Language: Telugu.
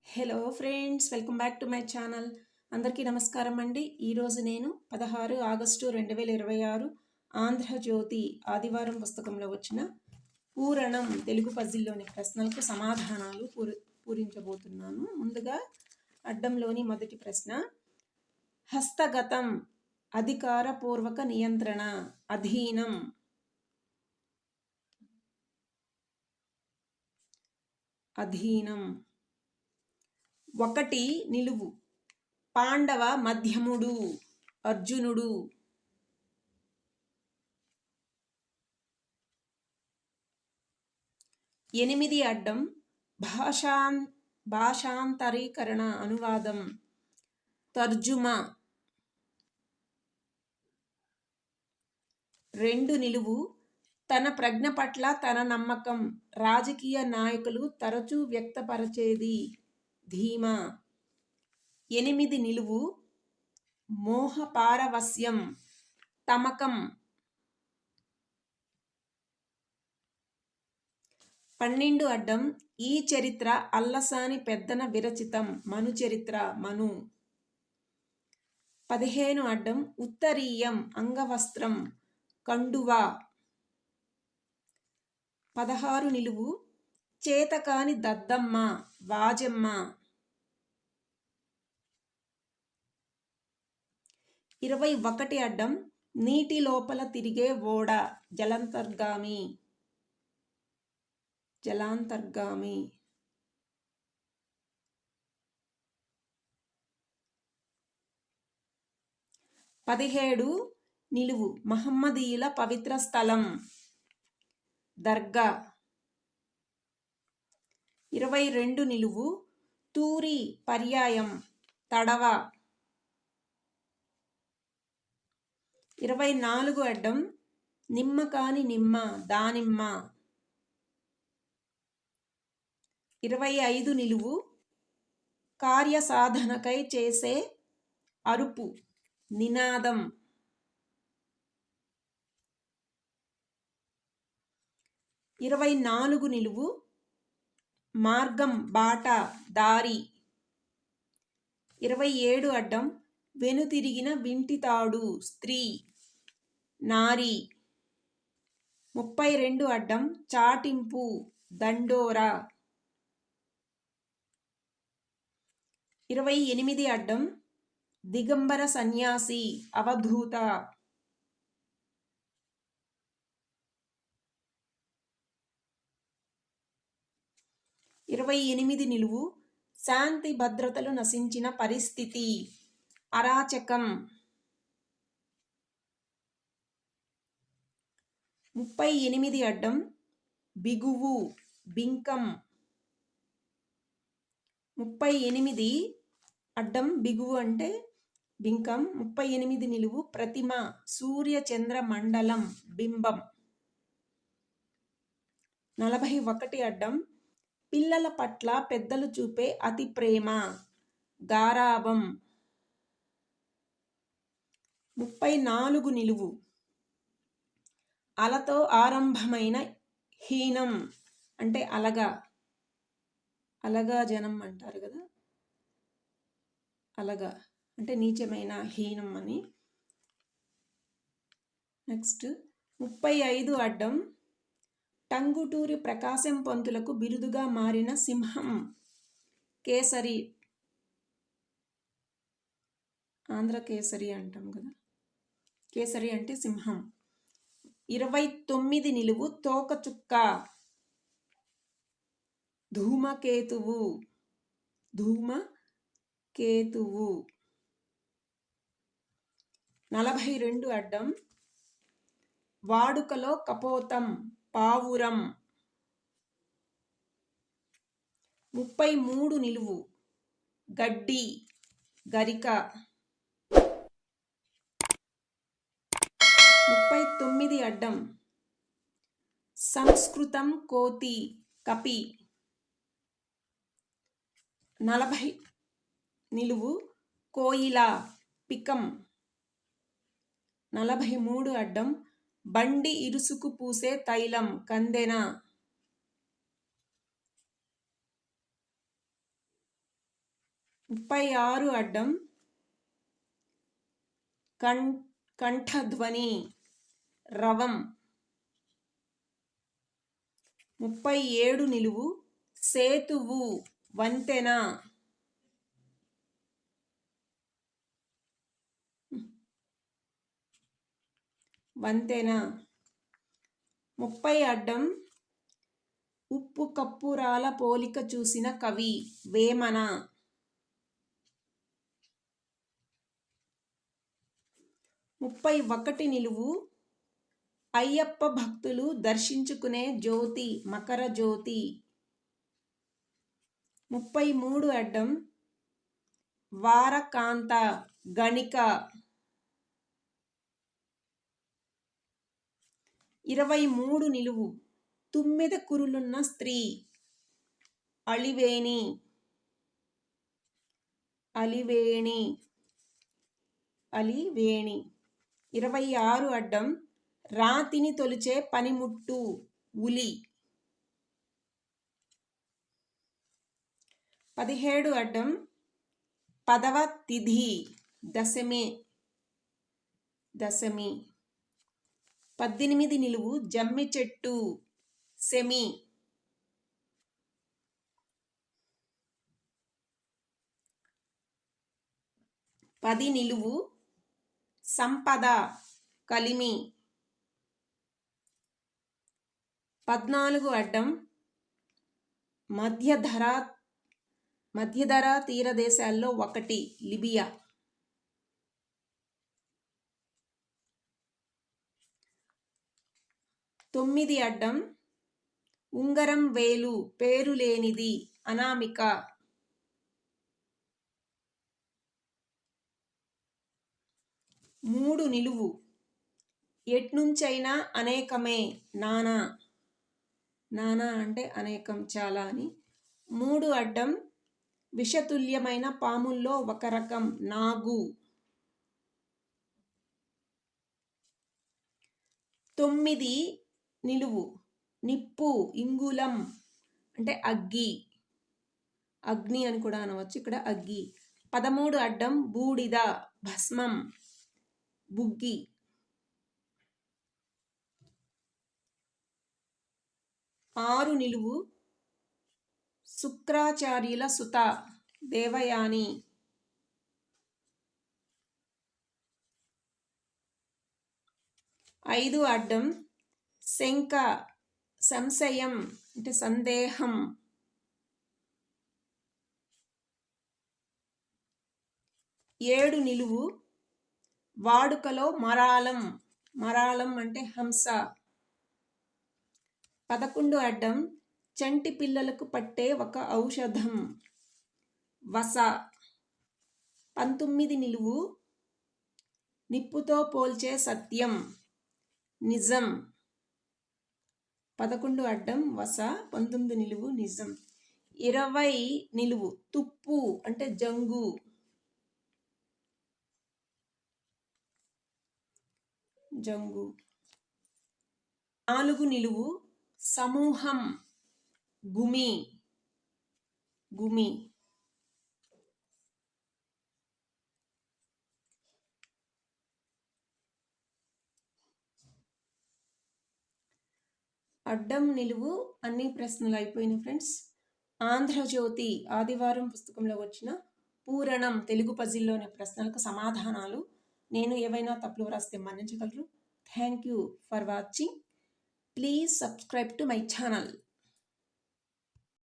Hello friends, welcome back to my channel. అందరికీ నమస్కారం అండి. ఈరోజు నేను 16 ఆగస్టు 2026 ఆంధ్రజ్యోతి ఆదివారం పుస్తకంలో వచ్చిన పూరణం తెలుగు పజిల్లోని ప్రశ్నలకు సమాధానాలు పూరించబోతున్నాను. ముందుగా అడ్డంలోని మొదటి ప్రశ్న, హస్తగతం అధికారపూర్వక నియంత్రణ, అధీనం. అధీనం. 1 నిలువు, పాండవ మధ్యముడు, అర్జునుడు. 8 అడ్డం, భాషాంతరీకరణ, అనువాదం, తర్జుమా. 2 నిలువు, తన ప్రజ్ఞ పట్ల తన నమ్మకం, రాజకీయ నాయకులు తరచూ వ్యక్తపరచేది, ధీమా. 8 నిలువు, మోహపారవస్యం, తమకం. 12 అడ్డం, ఈ చరిత్ర అల్లసాని పెద్దన విరచితం, మను చరిత్ర, మను. 15 అడ్డం, ఉత్తరీయం, అంగవస్త్రం, కండువా. 16 నిలువు, చేతకాని దద్దమ్మ, వాజమ్మ. 21 అడ్డం, నీటి లోపల తిరిగే ఓడ, జలాంతర్గామి, జలాంతర్గామి. 17 నిలువు, మహమ్మదీయుల పవిత్ర స్థలం, దర్గా. 22 నిలువు, తూరి పర్యాయం, తడవ. 24 అడ్డం, నిమ్మకాని నిమ్మ, దానిమ్మ. 25 నిలువు, కార్యసాధనకై చేసే అరుపు, నినాదం. 24 నిలువు, మార్గం, బాట, దారి. 27 అడ్డం, వెనుతిరిగిన వింటితాడు, స్త్రీ, నారి. 32 అడ్డం, చాటింపు, దండోర. 28 అడ్డం, దిగంబర సన్యాసి, అవధూత. 28 నిలువు, శాంతి భద్రతలు నశించిన పరిస్థితి, అరాచకం. 38 అడ్డం, బిగువు, బింకం. 38 అడ్డం, బిగువు అంటే బింకం. 38 నిలువు, ప్రతిమ, సూర్య చంద్ర మండలం, బింబం. 41 అడ్డం, పిల్లల పట్ల పెద్దలు చూపే అతి ప్రేమ, గారాబం. 34 నిలువు, అలతో ఆరంభమైన హీనం అంటే అలగా, అలగా జనం అంటారు కదా, అలగా అంటే నీచమైన, హీనం అని. నెక్స్ట్ 35 అడ్డం, టంగుటూరి ప్రకాశం పంతులకు బిరుదుగా మారిన సింహం, కేసరి, ఆంధ్ర కేసరి అంటాం కదా, కేసరి అంటే సింహం. 29 నిలువు, తోకచుక్క, ధూమకేతువు, ధూమకేతువు. 42 అడ్డం, వాడుకలో కపోతం, పావురం. 33 నిలువు, గడ్డి, గరిక. 39 అడ్డం, సంస్కృతం, కోతి, కపి. 40 నిలువు, కోయిల, పికం. 43 అడ్డం, బండి ఇరుసుకు పూసే తైలం, కందెన. 36 అడ్డం కంఠధ్వని రవం. 37 నిలువు సేతువు వంతెన. 30 అడ్డం ఉప్పు కప్పురాల పోలిక చూసిన కవి వేమన. 31 నిలువు అయ్యప్ప భక్తులు దర్శించుకునే జ్యోతి మకర జ్యోతి. 33 అడ్డం వారకాంత గణిక. 23 నిలువు తుమ్మెద కురులున్న స్త్రీ అలివేణి. 26 అడ్డం రాతిని తొలిచే పనిముట్టు ఉలి. 17 అడ్డం పదవ తిథి దశమి. 18 నిలువు జమ్మి చెట్టు సెమి. 10 నిలువు సంపద కలిమి. 14 అడ్డం మధ్యధరా తీర దేశాల్లో ఒకటి లిబియా. 9 అడ్డం ఉంగరం వేలు పేరు లేనిది అనామిక. 3 నిలువు ఎట్నుంచైనా అనేకమే నానా. నానా అంటే అనేకం చాలా అని. 3 అడ్డం విషతుల్యమైన పాముల్లో ఒక రకం నాగు. 9 నిలువు నిప్పు ఇంగుళం అంటే అగ్గి. అగ్ని అని కూడా అనవచ్చు, ఇక్కడ అగ్గి. 13 అడ్డం బూడిద భస్మం బుగ్గి. 6 నిలువు శుక్రాచార్యుల సుత దేవయాని. 5 అడ్డం శంక సంశయం అంటే సందేహం. 7 నిలువు వాడుకలో మరాళం. మరాళం అంటే హంస. 11 అడ్డం చంటి పిల్లలకు పట్టే ఒక ఔషధం వస. 19 నిలువు నిప్పుతో పోల్చే సత్యం నిజం. 11 అడ్డం వస, 19 నిలువు నిజం. 20 నిలువు తుప్పు అంటే జంగు. జంగు. 4 నిలువు సమూహం గుమి. గుమి. అడ్డం నిలువు అన్ని ప్రశ్నలు అయిపోయినాయి ఫ్రెండ్స్. ఆంధ్రజ్యోతి ఆదివారం పుస్తకంలో వచ్చిన పూరణం తెలుగు పజిల్లోని ప్రశ్నలకు సమాధానాలు. నేను ఏవైనా తప్పులు వ్రాస్తే మన్నించగలరు. Thank you for watching. Please subscribe to my channel.